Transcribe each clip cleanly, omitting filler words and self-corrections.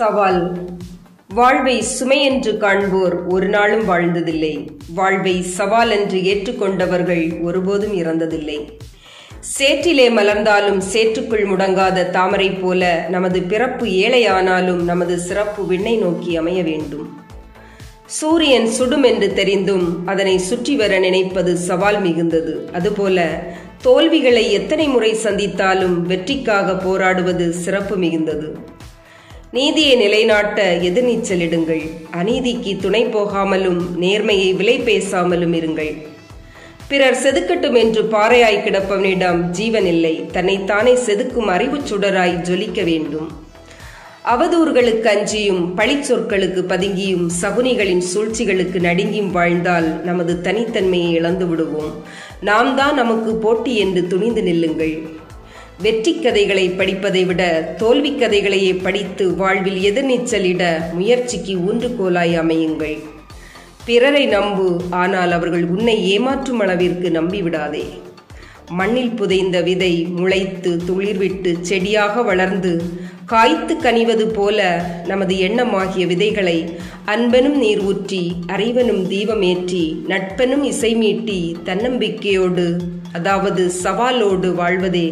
சவால். வாழ்வை சுமையென்று காண்போர் ஒரு நாளும் வாழ்ந்ததில்லை. வாழ்வை சவால் என்று ஏற்றுக்கொண்டவர்கள் ஒருபோதும் இறந்ததில்லை. சேற்றிலே மலர்ந்தாலும் சேற்றுக்குள் முடங்காத தாமரை போல நமது பிறப்பு ஏழையானாலும் நமது சிறப்பு விண்ணை நோக்கி அமைய வேண்டும். சூரியன் சுடும் என்று தெரிந்தும் அதனை சுற்றி வர நினைப்பது சவால் மிகுந்தது. அதுபோல தோல்விகளை எத்தனை முறை சந்தித்தாலும் வெற்றிக்காக போராடுவது சிறப்பு மிகுந்தது. நீதியை நிலைநாட்ட எதிர்நீச்சலிடுங்கள். அநீதிக்கு துணை போகாமலும் நேர்மையை விலை பேசாமலும் இருங்கள். பிறர் செதுக்கட்டும் என்று பாறையாய் கிடப்பவனிடம் ஜீவன் இல்லை. தன்னைத்தானே செதுக்கும் அறிவு சுடராய் ஜொலிக்க வேண்டும். அவதூறுகளுக்கு அஞ்சியும் பழிச்சொற்களுக்கு பதுங்கியும் சகுனிகளின் சூழ்ச்சிகளுக்கு நடுங்கியும் வாழ்ந்தால் நமது தனித்தன்மையை இழந்து விடுவோம். நாம் தான் நமக்கு போட்டி என்று துணிந்து நில்லுங்கள். வெற்றி கதைகளை படிப்பதை விட தோல்வி கதைகளையே படித்து வாழ்வில் எதிர்நீச்சலிட முயற்சிக்கு ஊன்றுகோலாய் அமையுங்கள். பிறரை நம்பு, ஆனால் அவர்கள் உன்னை ஏமாற்றும் அளவிற்கு நம்பிவிடாதே. மண்ணில் புதைந்த விதை முளைத்து துளிர்விட்டு செடியாக வளர்ந்து காய்த்து கனிவது போல நமது எண்ணமாகிய விதைகளை அன்பெனும் நீர் ஊற்றி, அறிவெனும் தீபமேற்றி, நட்பெனும் இசை மீட்டி, தன்னம்பிக்கையோடு அதாவது சவாலோடு வாழ்வதே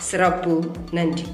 சிறப்பு. நன்றி.